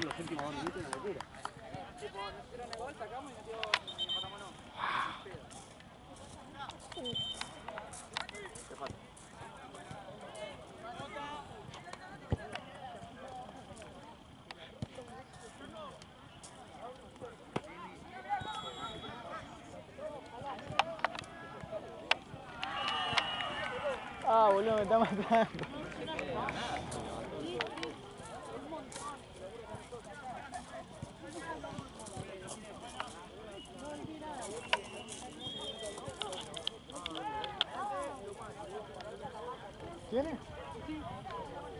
los últimos 2 minutos una locura. Ah, boludo, me está matando. ¿Tiene?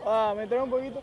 Ah, me trae un poquito.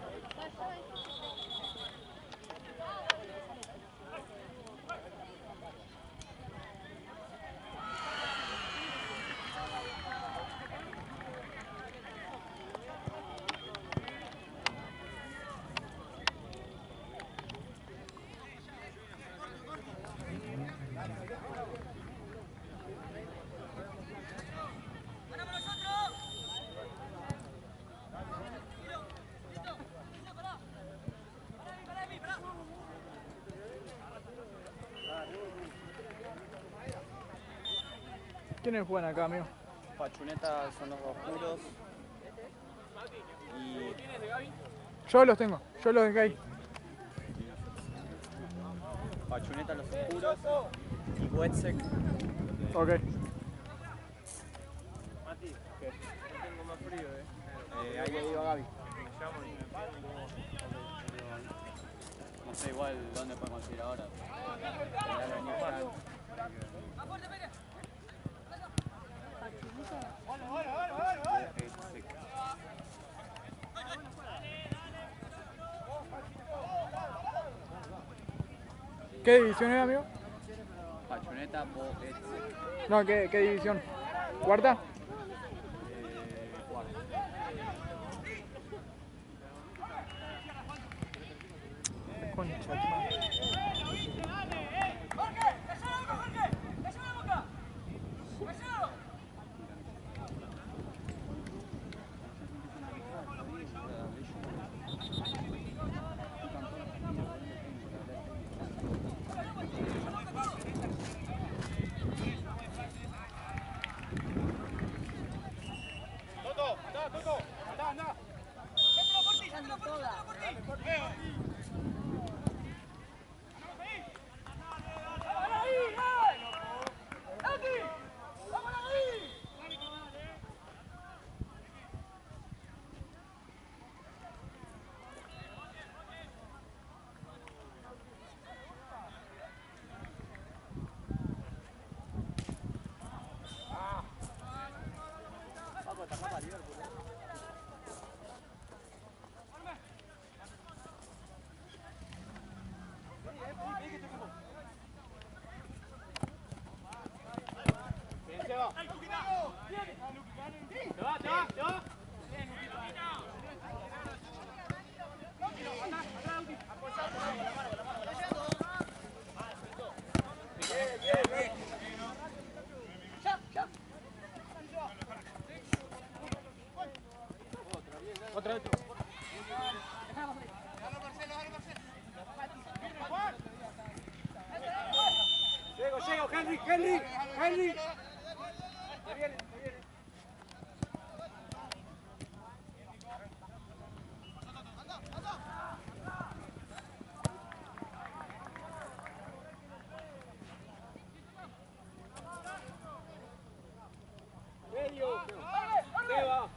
¿Quiénes juegan acá, amigo? Pachuneta son los dos puros. Y Yo los tengo, yo los dejé ahí. Pachuneta los oscuros y Wetsek. Ok. Mati, ¿qué? No tengo más frío, ahí le digo a Gaby. No sé igual dónde podemos ir ahora. ¿Qué división es, amigo? Pachuneta, Wetsek. No, ¿qué división? ¿Cuarta? Cuarto. Concha de tu madre. Otra vez. Llego, Henry. Te viene. Medio. Seba.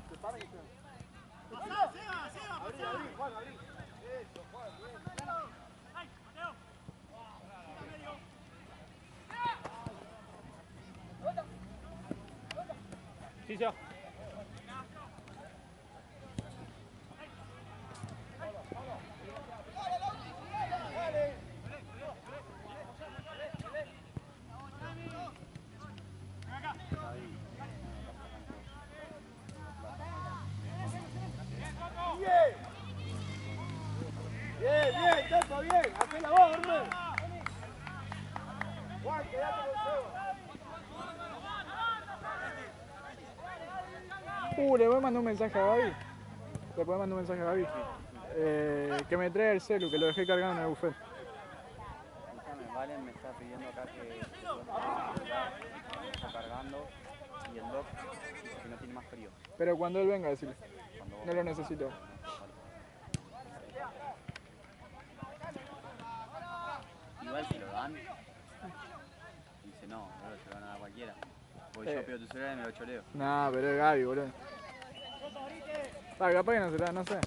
Abrí, Juan, abrí. Eso, Juan, bien. Sí, se va. Bien, Tepo, bien. Hacé la voz, Orme. Juan, quedate con Seba. Le voy a mandar un mensaje a Gaby. ¿Le podés mandar un mensaje a Gaby? Que me trae el celu, que lo dejé cargado en el buffet. Escúchame, Valen me está pidiendo acá que está cargando y el doc que no tiene más frío. Pero cuando él venga, decirle. Cuando vos No lo necesito. Igual si lo dan, dice no, boludo, se lo van a dar a cualquiera. Porque yo pido tu celular y me lo choleo. Nah, pero es Gaby, boludo. Capaz que no se la, no sé.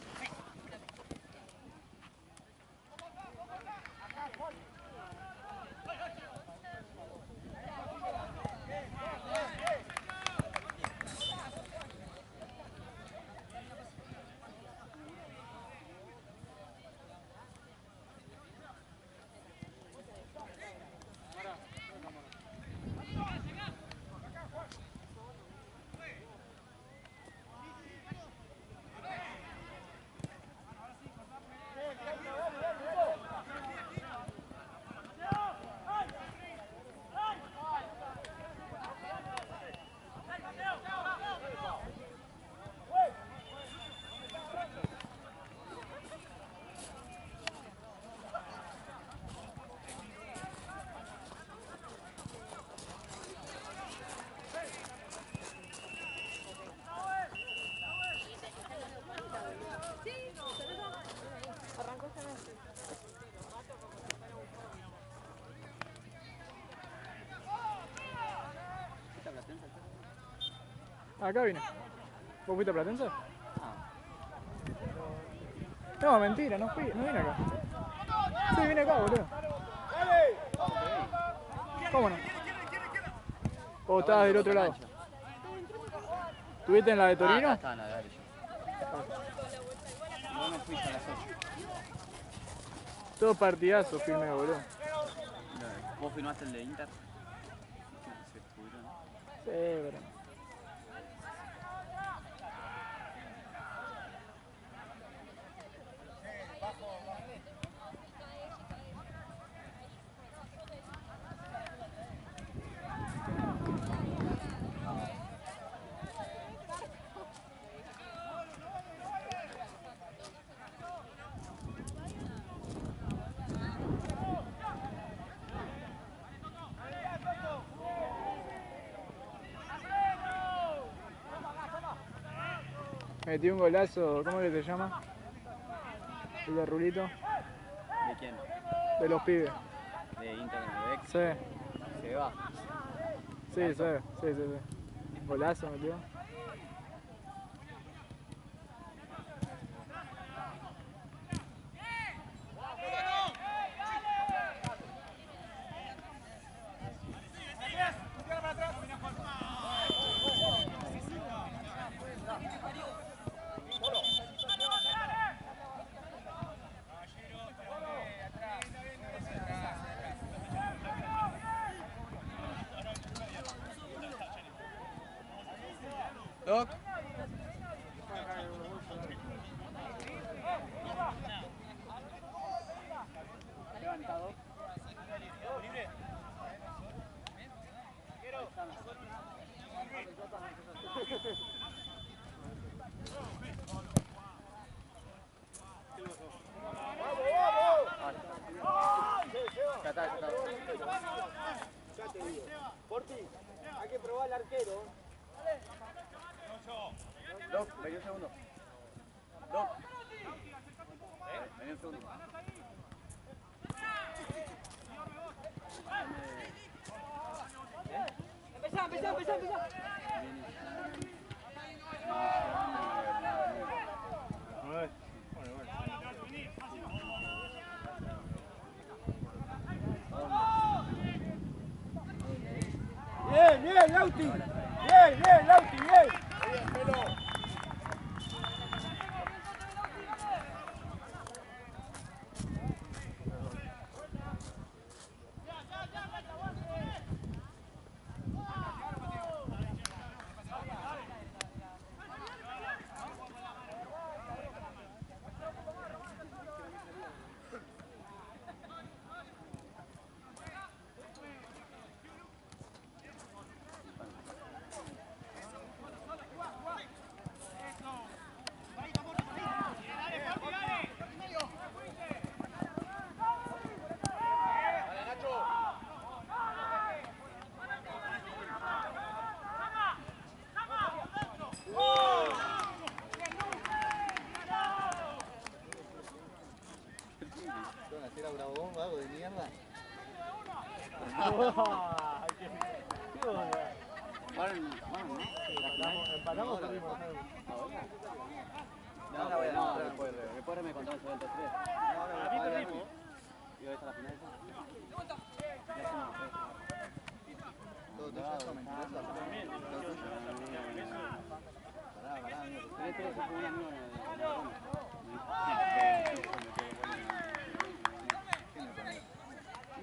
Acá vine. ¿Vos fuiste a Platense? No, mentira, no vine acá. Sí, vine acá, boludo. ¿Cómo no? ¿O estabas del otro lado? ¿Estuviste en la de Torino? Acá estaba en la de Ari yo. No me fui a las 8. Todo partidazo filmé, boludo. ¿Vos filmaste el de Inter? Se pudieron. Sí, pero... Metí un golazo, ¿cómo que se llama? El de Rulito. ¿De quién? De los pibes. ¿De Inter de Beck? Sí. Se va. Sí. Golazo metió. Doc. Levantado. Ya está. Ya te digo. Porti, hay que probar al arquero. Doc, vení un segundo. Doc. Vení un segundo. Empezá. Bien, Lauti. Bien, Lauti, bien. Bien, pelo. era bravo, vago de mierda. ¿Qué onda? Empatamos o perdimos. No, después me contó eso del 3-3. A mí perdimos. ¿Y hoy está la final? Todo tuyo, eso mentiroso. Todo tuyo. Pará, amigo. Pero se fue un amigo en ¿Qué me pones?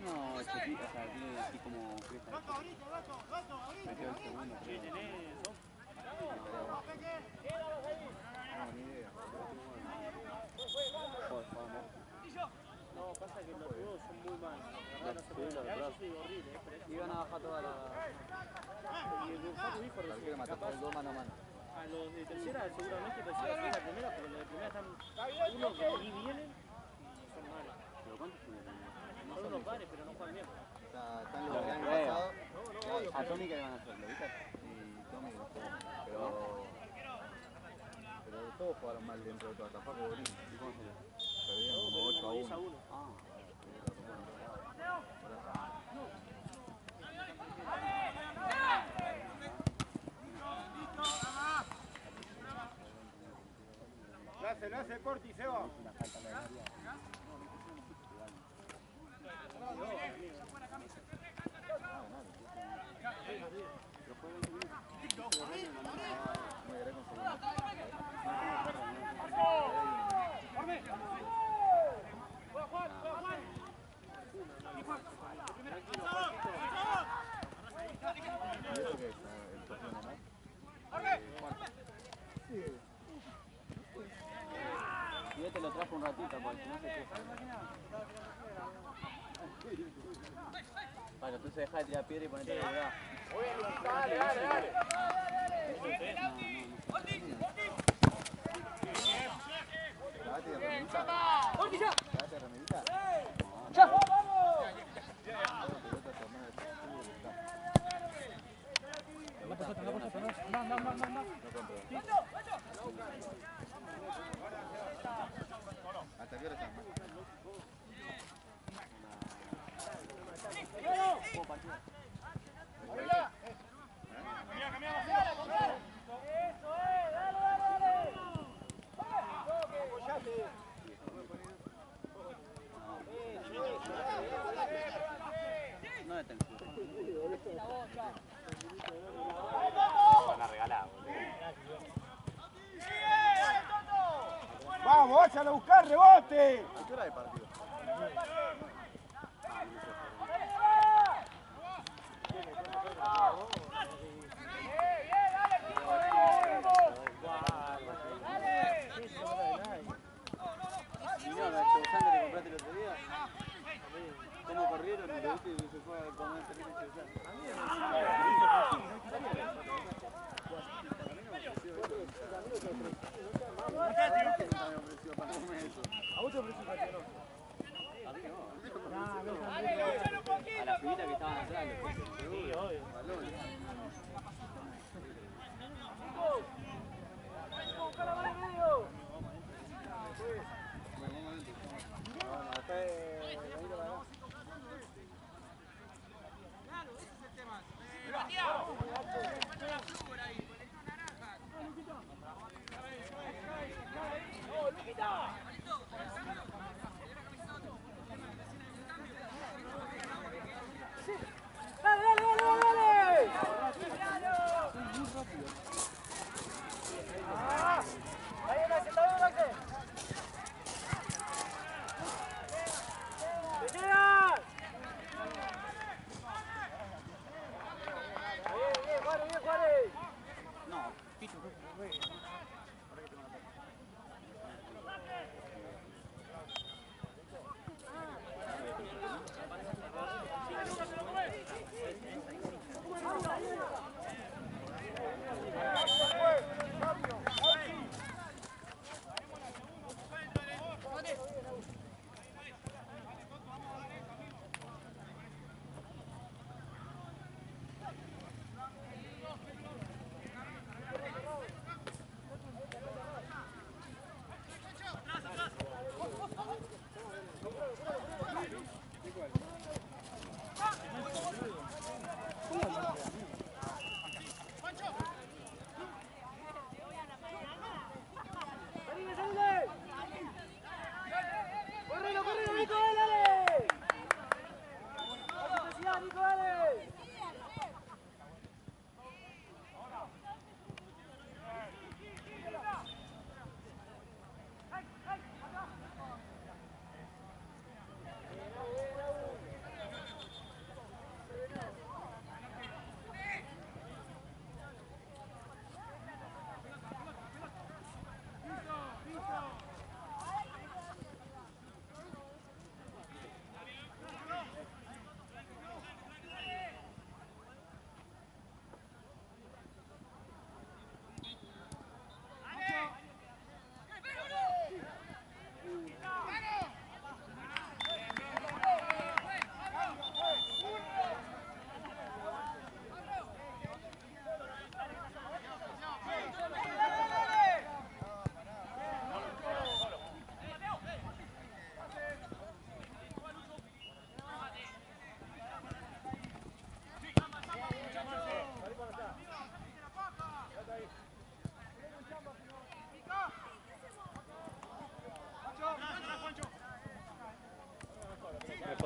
no, es chiquito, o sea, tiene así como fiesta. Metió el segundo, creo. No, ni idea. No, pasa que los juegos son muy malos. La verdad no se puede ganar. Yo soy horrible, pero Iban a bajar toda la... y el Gonzalo dijo Cualquiera recién, mató capaz el gol mano a mano. a los de tercera seguramente pensé que la primera, pero los de primera están uno que ni vienen y son malos. ¿Pero cuántos tiene? Son unos pares, pero no juegan bien. Están los del año pasado. A Tommy que le van a hacer, ¿lo viste? Y Tommy no jugó. Pero todos jugaron mal dentro de todo. Hasta Paco Bolín. ¿Y cómo salió? Perdieron como 8 a 10 a 1. 1. Ah, Lo hace Corti, Seba. ¿Y eso qué es? ¿El torneo normal? y este lo trajo un ratito, porque no sé qué. Bueno, tú se deja de tirar piedra y ponete a jugar. Dale, dale, dale. Cagate de remerita. Cagate de remerita. ¡Ya! ¿Hasta qué hora están? No es tensión. ¡Vamos, váyalo a buscar rebote! ¿A qué hora de partido? Y no, la Chevusán que te compraste el otro día. ¿Cómo corrieron? ¿Lo viste? Y se fue a comer el Chevusán. ¿A vos te ofreció un A la pibita que estaban atrás. Sí, obvio.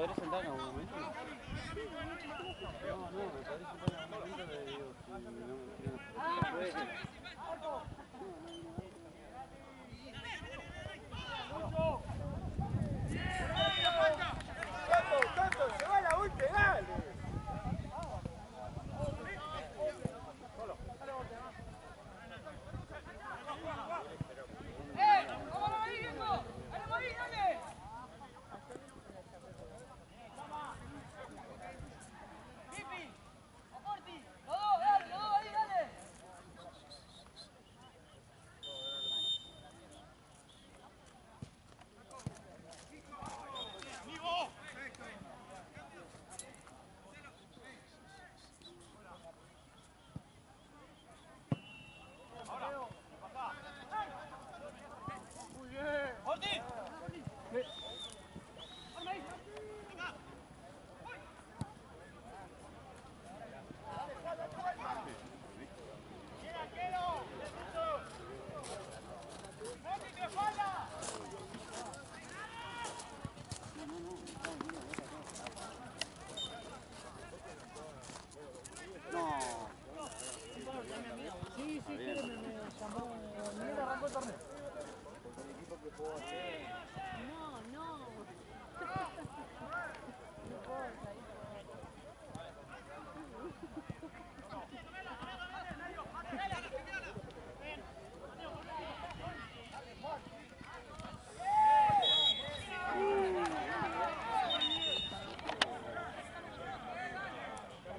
querés sentar en algún momento? No, me parece sentar en algún momento de digo, si no me ¡Tanto! ¡Se va la golpe, dale!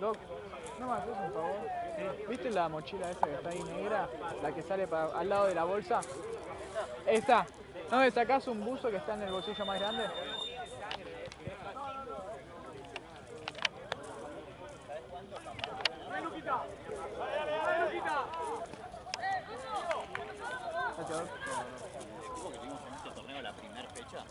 Doc, ¿no me haces un favor? ¿Viste la mochila esa que está ahí negra? La que sale al lado de la bolsa. Esta. ¿No me sacás un buzo que está en el bolsillo más grande? Gracias, Doc. El equipo que tuvimos en este torneo la primera fecha.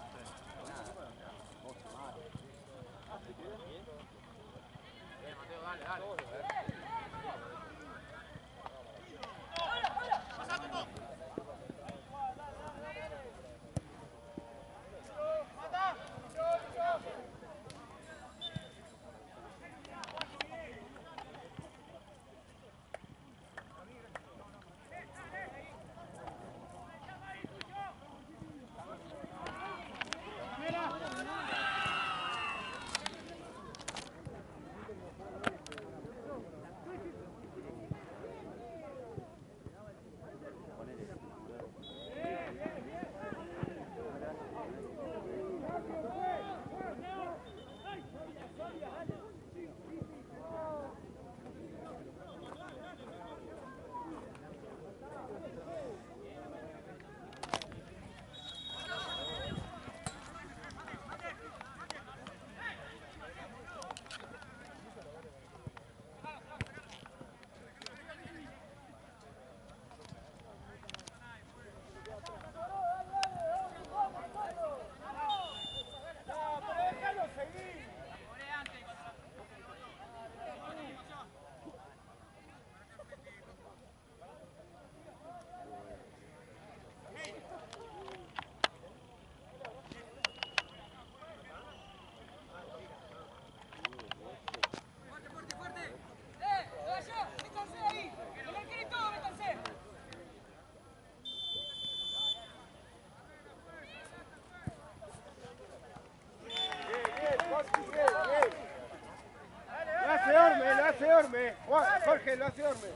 Jorge, lo hace Orme.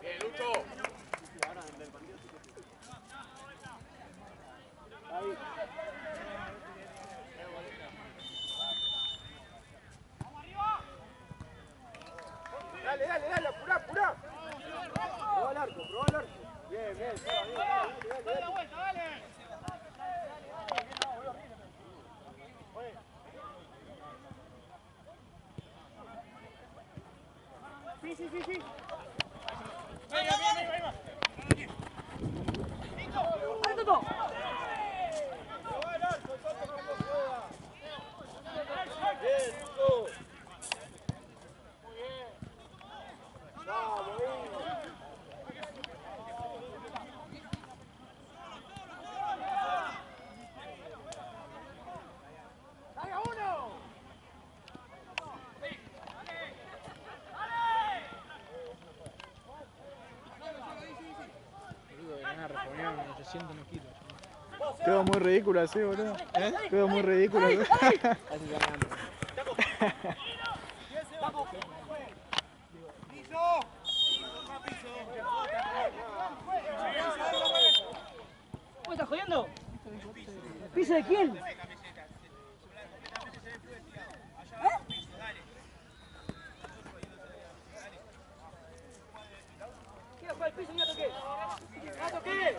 Bien, Lucho. Ahí. Dale, dale, dale, apurá, apurá. Probá el arco, probá el arco. Bien, bien. Dale la vuelta, dale. Sí. Venga, bien, ahí va. siento mosquito. Quedó muy ridículo así, boludo. Quedó muy ridículo. Así. Casi ganando. ¿Vos estás jodiendo? ¿Piso de quién? Quiero jugar el piso y ya toqué. ¡Ya toqué!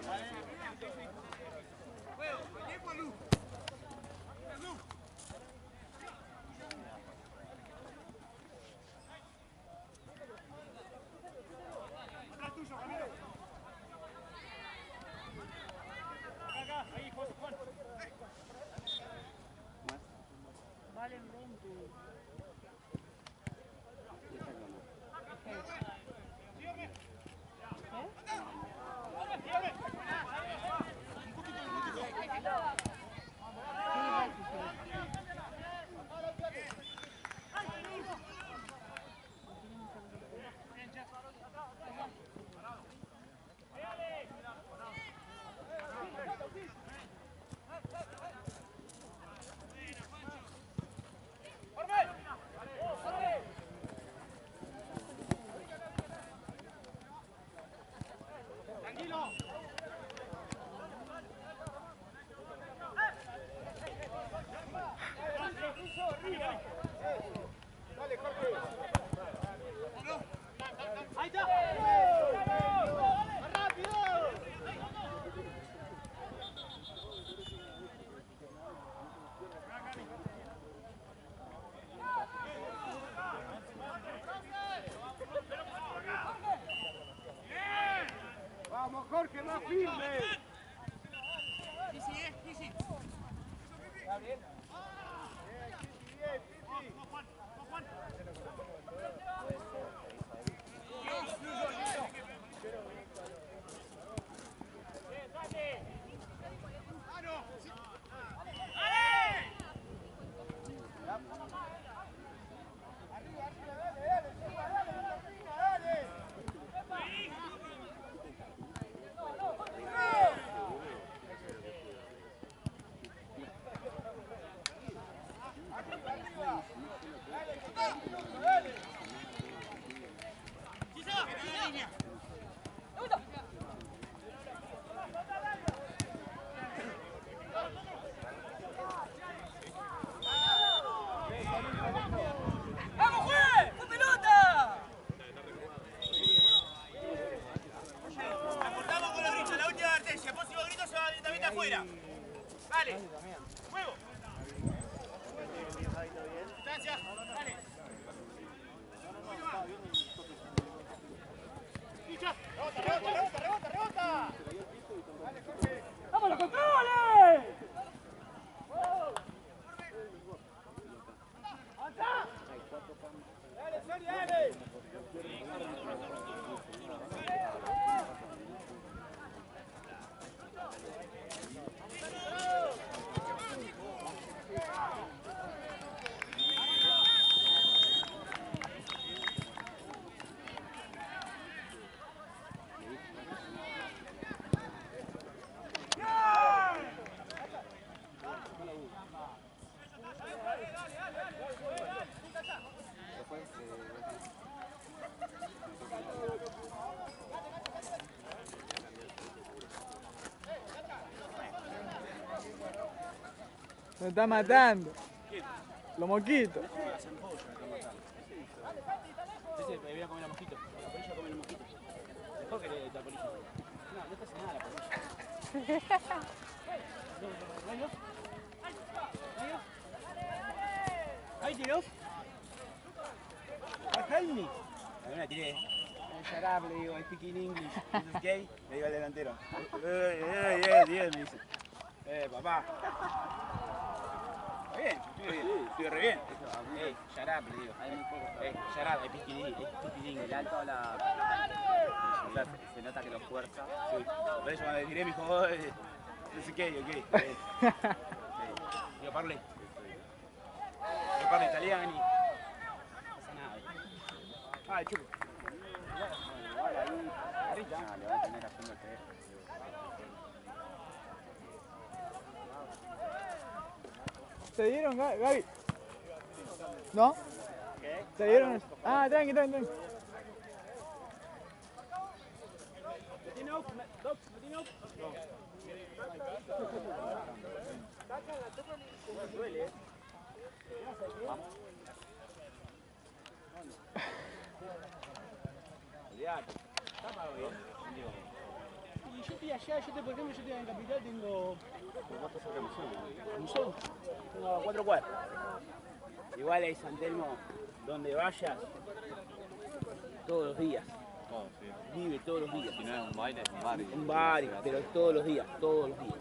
Vamos, Jorge, más firme. ¿Está bien? Me está matando. Los mosquitos. Ese voy a comer a mosquito. La polilla come el mosquito. Mejor que la polilla. No, no te hace nada la polilla. Ahí tiró. Help me. A ver, tiré. Shut up, le digo, I speak in English. This is gay. Le digo al delantero. Me dice. Papá. Está bien, estoy re bien. Shut up, le digo. Shut up, I speak in English. El alto la... O sea, se nota que lo fuerza. Sí. Por eso cuando le tiré me dijo, no sé qué, ok. Io parlo italiano. No pasa nada. Ah, chulo. Le va a tener haciendo el teléfono. ¿Te dieron, Gaby? ¿No? ¿Qué? ¿Te dieron? Ah, tranqui. Duele. Y yo estoy allá, por ejemplo, yo estoy en Capital, tengo... ¿Museo? Tengo 4 cuadras. Igual ahí San Telmo, donde vayas, todos los días. Todo, sí. Vive todos los días. Si no es un baile, es un bar. Un bar, pero todos los días, todos los días.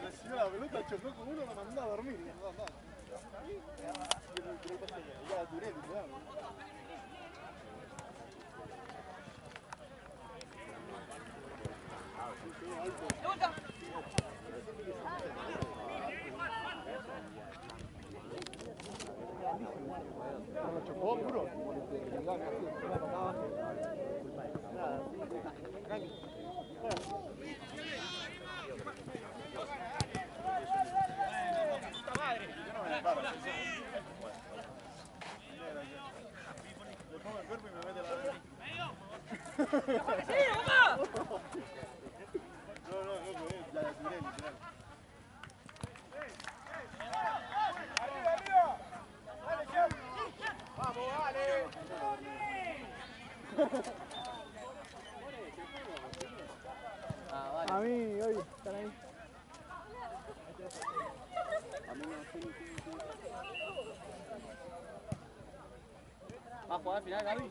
Recibió la pelota, chocó con uno, lo mandó a dormir. Ya la duré, literal. Lo chocó puro. Le pongo el cuerpo y me mete la vena. No, la tiré, literal. ¡Arriba! ¡Dale, Chef! ¡Vamos, dale! A mí, hoy, están ahí. ¿Va a jugar al final, Gaby?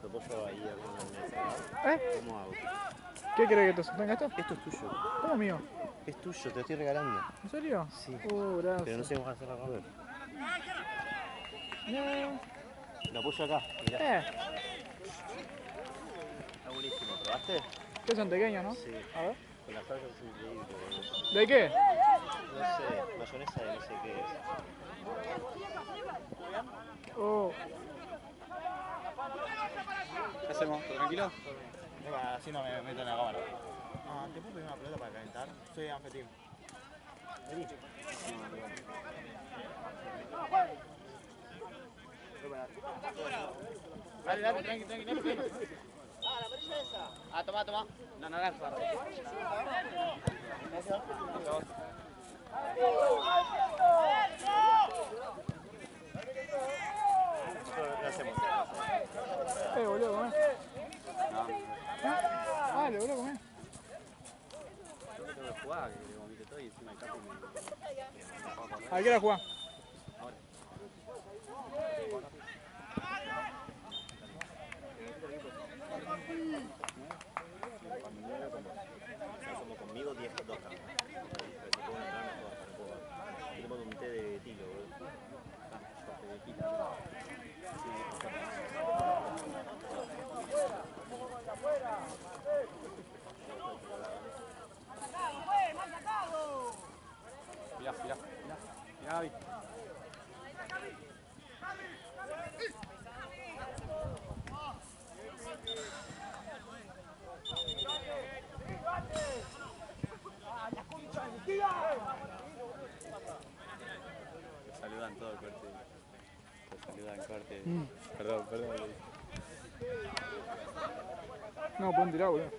Lo puedo ahí alguna mesa. ¿Eh? ¿Cómo hago? ¿Qué crees que te sostenga esto? Esto es tuyo. ¿Cómo mío? Es tuyo, te lo estoy regalando. ¿En serio? Sí. Gracias. Pero no sé cómo hacerla comer. No. Lo apoyo acá, mirá. Está buenísimo, ¿probaste? Que son pequeños, ¿no? Sí. A ver. Con la salsa es increíble, boludo. ¿De qué? No sé, mayonesa de no sé qué es. Oh. ¿Qué hacemos? ¿Todo tranquilo? Así no me meto en la cámara. Ah, ¿te puedo pedir una pelota para calentar? Soy anfitrión. Vení. Dale, tranqui. Ah, la amarilla esa. Ah, toma. No, naranja. Gracias. estoy encima del campo y ¿A qué hora jugás? ahora. Somos conmigo 10 con 2 camas. Pero si puedo entrar, no puedo jugar. Yo tomo un té de tilo, boludo. Corte de quita. Mirá, mirá. Mirá, Gaby. Te saludan todo el corte. Te saludan corte. Perdón, perdón. No, pueden tirar, boludo.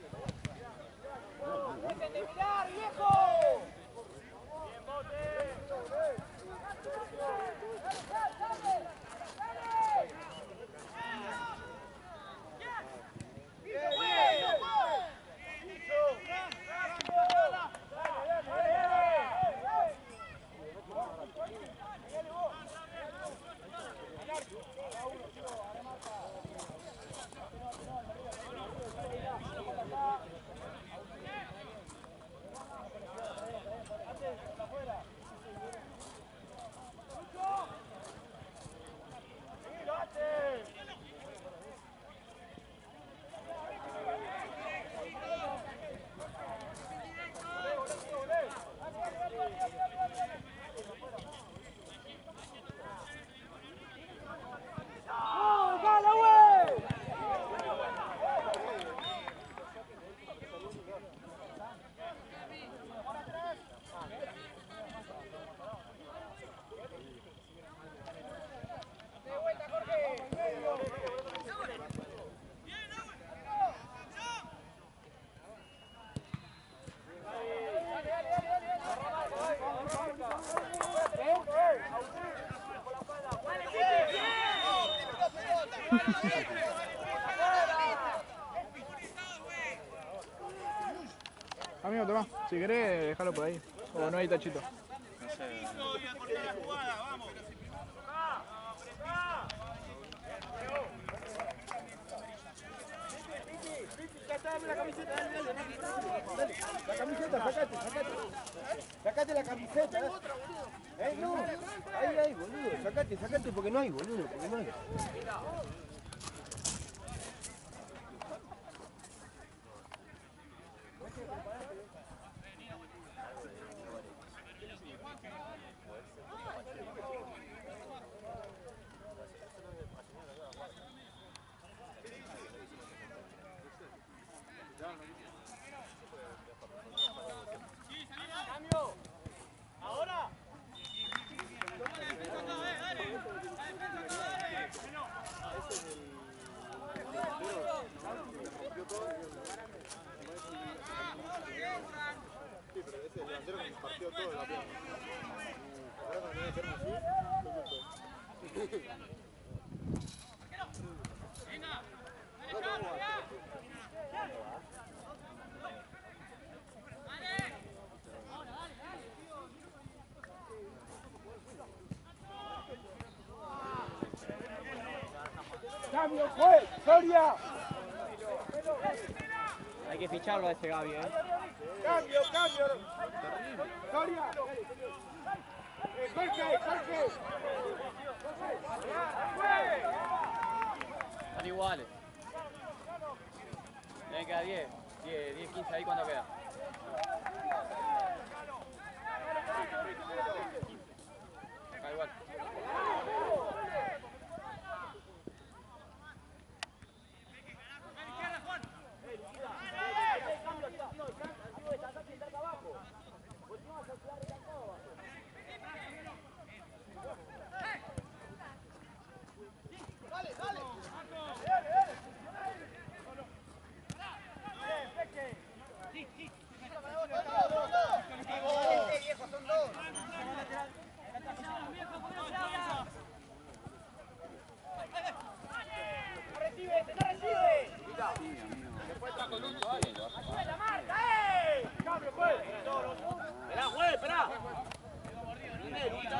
Amigo, toma. Si querés, déjalo por ahí. O no hay tachito. No sé. La camiseta, dale. La camiseta, sacate la camiseta. No, ahí, boludo. Sacate porque no hay, boludo, porque no hay. ¡Cambio, juez! ¡Soria! Hay que ficharlo a ese Gaby, ¡Cambio! ¡Soria! ¡Jorge! Están iguales. Tienen que quedar 10, 15 ahí cuando queda. Acá igual.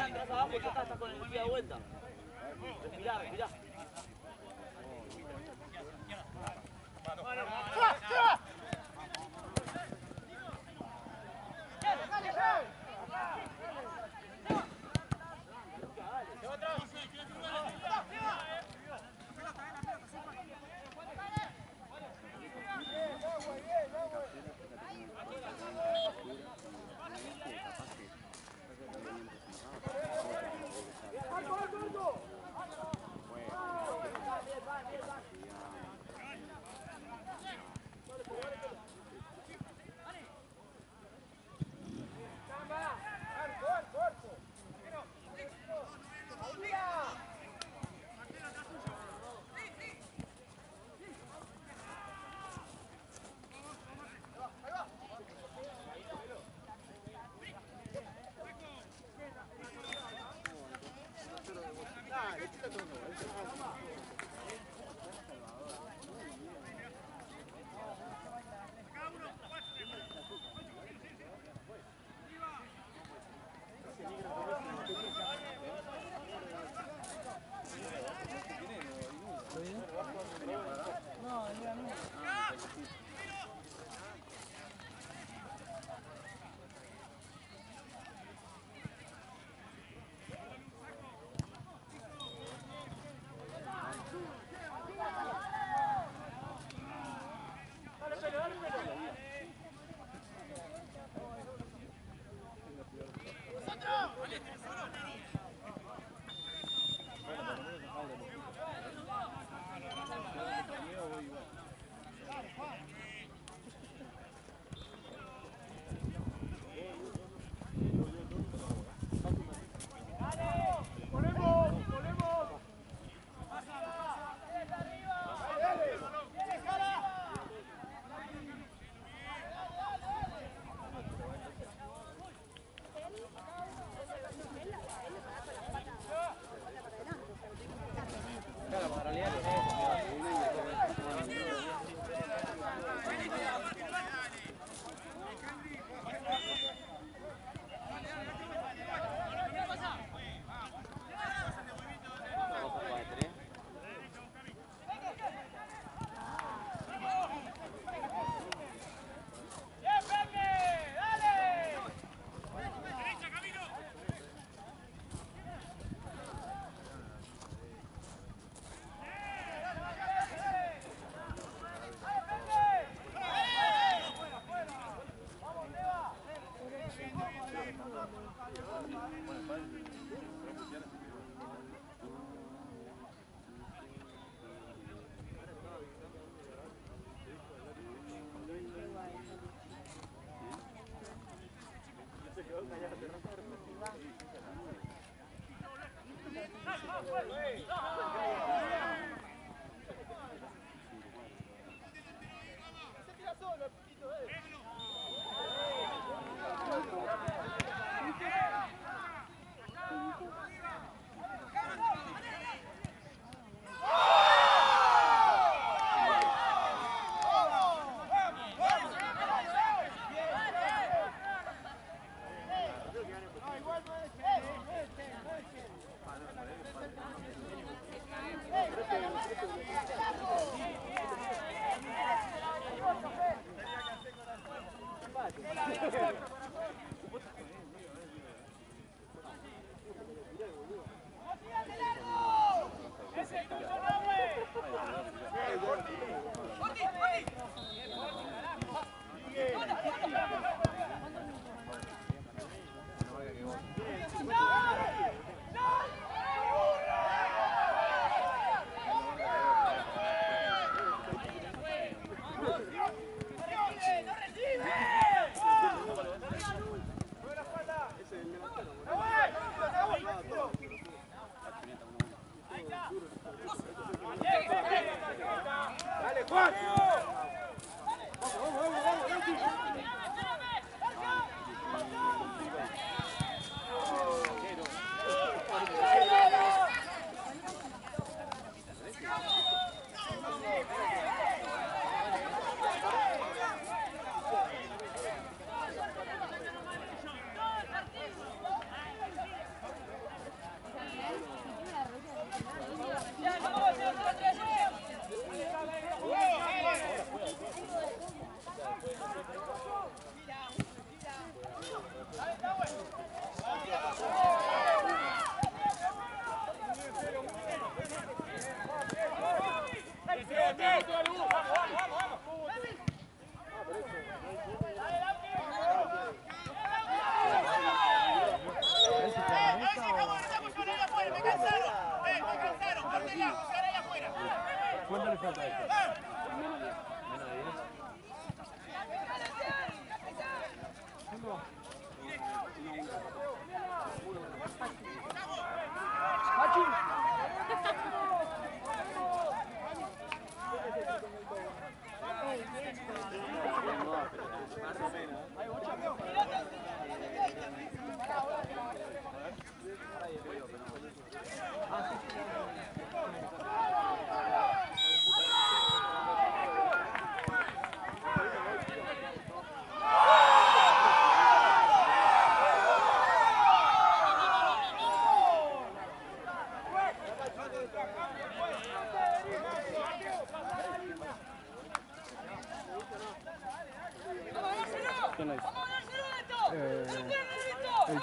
Entras abajo, ya estás con el pie de vuelta. Respirá, respirá.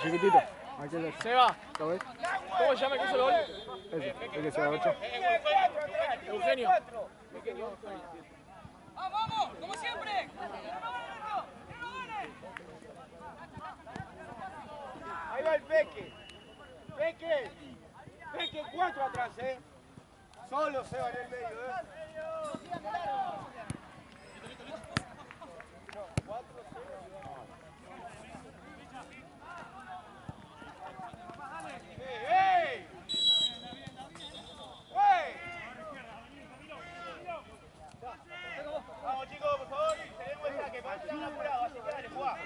chiquitito. Aquel es. Seba, ¿Lo ves? ¿cómo se llama el que hizo el gol? Ese, el que se da 8. Eugenio. ¡Vamos! ¡Como siempre! Ahí va el Peque. Peque. Peque 4 atrás, Solo se va en el medio, Vamos chicos, por favor, tenemos esta que parece un apurado, así que dale, jugá.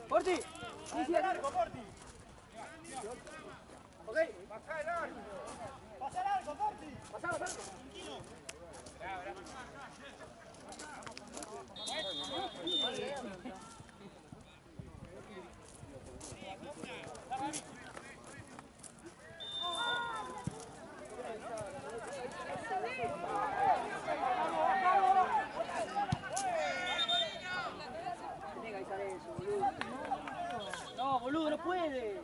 ¡Porti! Pasa el arco, Porti. Ok, pasá el arco. Pasa el arco, Porti. Pasá el arco. No, boludo, no puede.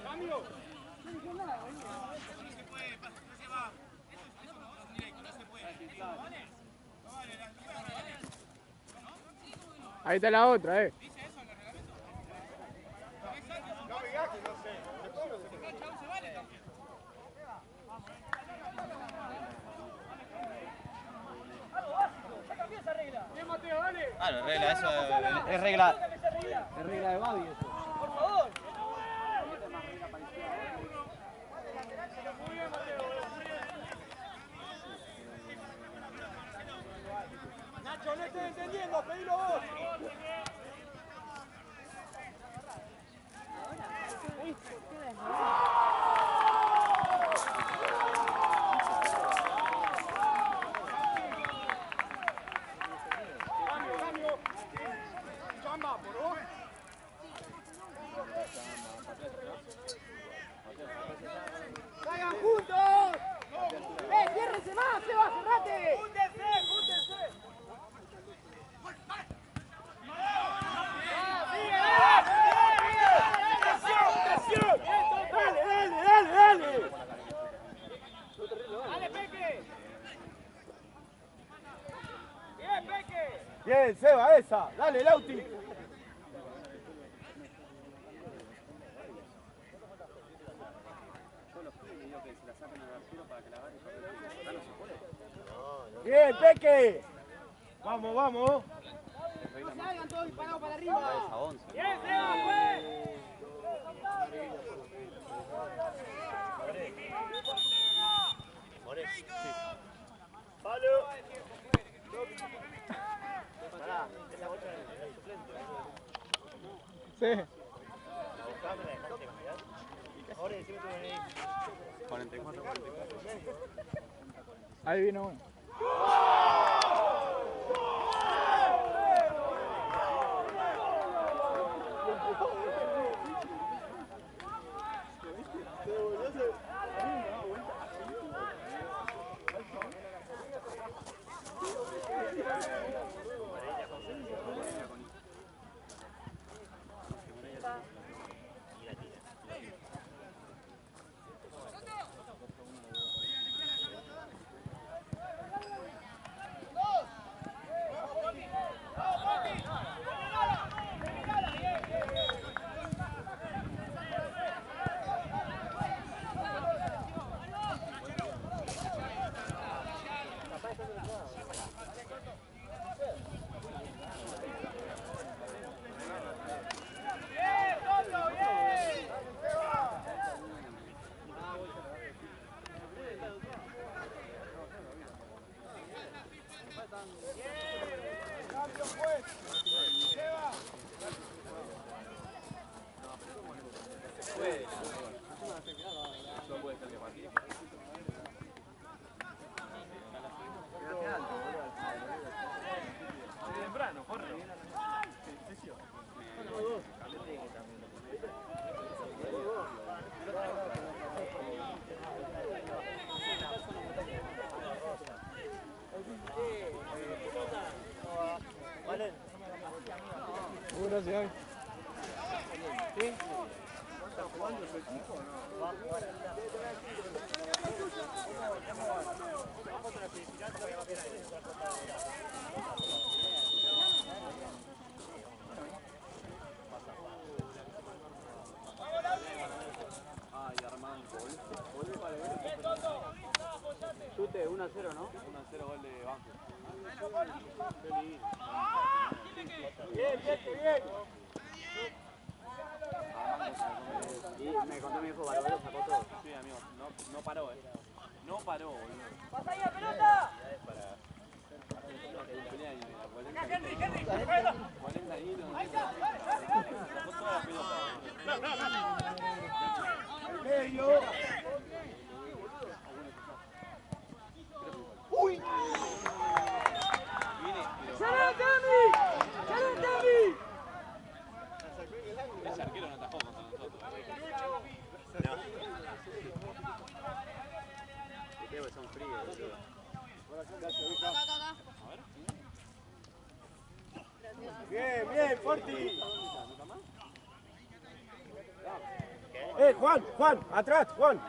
Cambio. Ahí está la otra, No me digas que no sé. Bien, Mateo, dale. Ah, no, regla, eso es regla. Es regla de Babi eso. Por favor. Nacho, no estoy entendiendo, pedilo vos. Cambio. Chamba, por vos. ¡Salgan juntos! ¡Ciérrese más, Seba, cerrate! ¡Júntense, júntense! Bien, Seba, esa. Dale, Lauti. Bien, Peque. Vamos, vamos. No salgan todos disparados para arriba. A 11. Bien, Seba, pues. Pablo. Pará, esa bolsa es suplente. Sí. Ahora decime tú venís. 44. Ahí vino uno. hace hoy? ¿Sí? ¿Está jugando su equipo o no? Va a jugar al lado. Vamos a la semifinal, pero va a ver ahí. Ay, Armando, volvé para ver. Chute 1-0, ¿no? 1-0 gol de Banco. Bien, bien, bien. Y me contó mi hijo, Barbero sacó todo. Sí, amigo, no paró, No paró, boludo. ¡Pasa ahí la pelota! Cumpleaños, mira, ¡Acá, Henry! 40 años. Sacó toda la pelota. Medio. Uy. Viene, pero... ¡Tami! Ese arquero no atajó contra nosotros. No. Creo que son fríos, boludo. Bien, bien, Forti. Juan, atrás, Juan.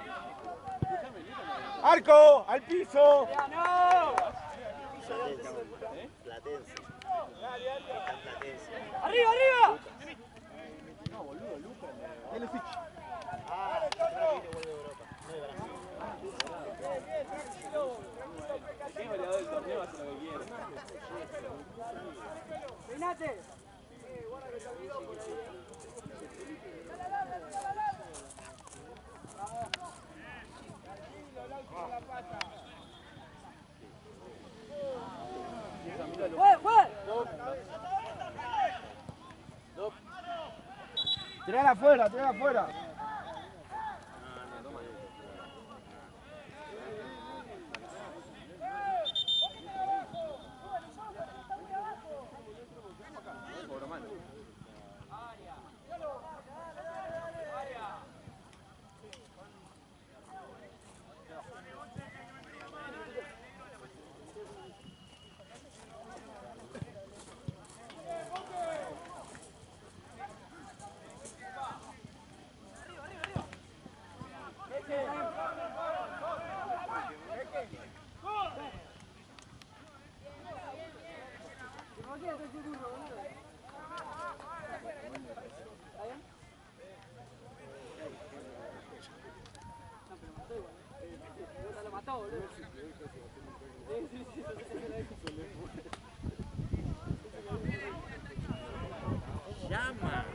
Arco, al piso. Platense. Está Platense. ¡Arriba! Dale switch. ¿Qué goleador del torneo hace lo que quiere? ¡Peinate! Tirala afuera. ¡Llama!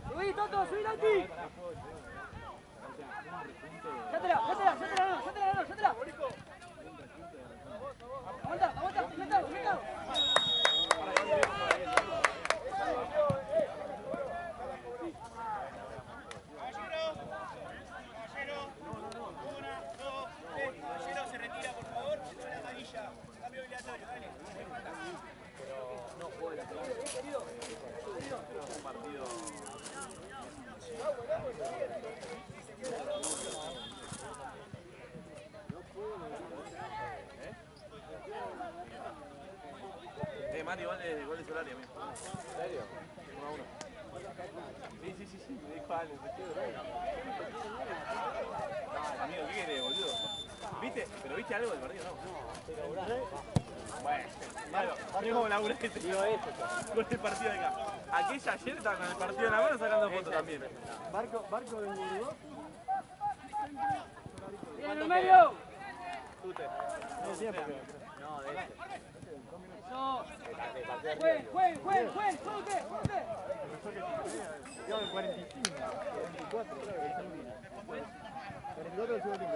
¡Subí, Toto! ¡Subí, Lauti! ¡Sátela! ¡Aguanta! ¡Sujetado! Caballero se retira, por favor. La amarilla. Cambio obligatorio, dale. Un partido... Mati, gol de Solari, amigo. ¿En serio? 1-1. Sí, me dijo Ale, amigo, ¿qué querés, boludo? ¿Viste? ¿Pero viste algo del partido? No. Bueno, malo. Yo como laburé con el partido de acá. Aquella ayer estaba con el partido en la mano sacando fotos también. Barco de Uruguay. ¡Bien, en el medio! Tute. No, siempre. No, de este. ¡Jueguen! Yo en 45, 44, creo que es el último. 44 es el último.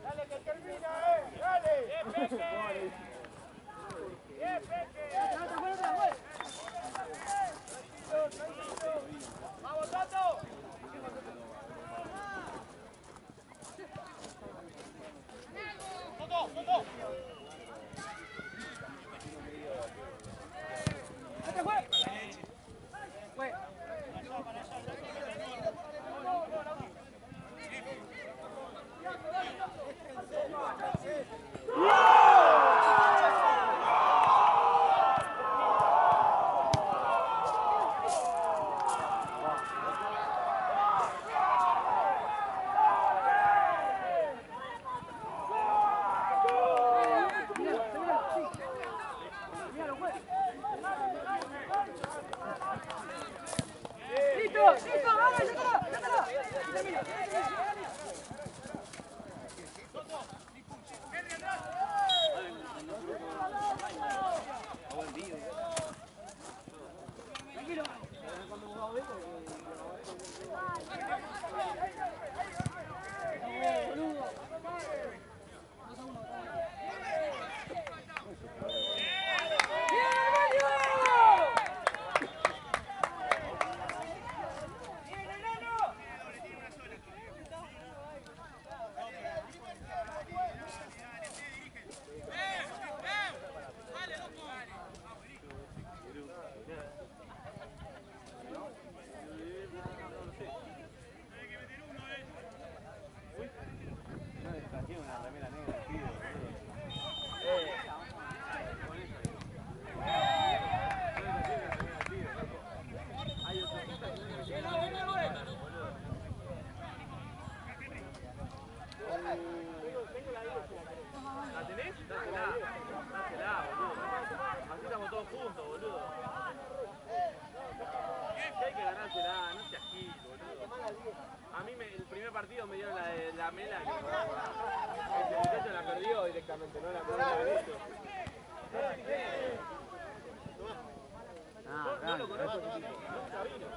¡Dale, que termina, ¡dale! ¡Bien, Peque! ¡Vamos, Tato! ¡Toto! ¡Este fue! A mí el primer partido me dieron la mela que este muchacho la perdió directamente, no la perdió. Ah, No lo conozco, nunca vino.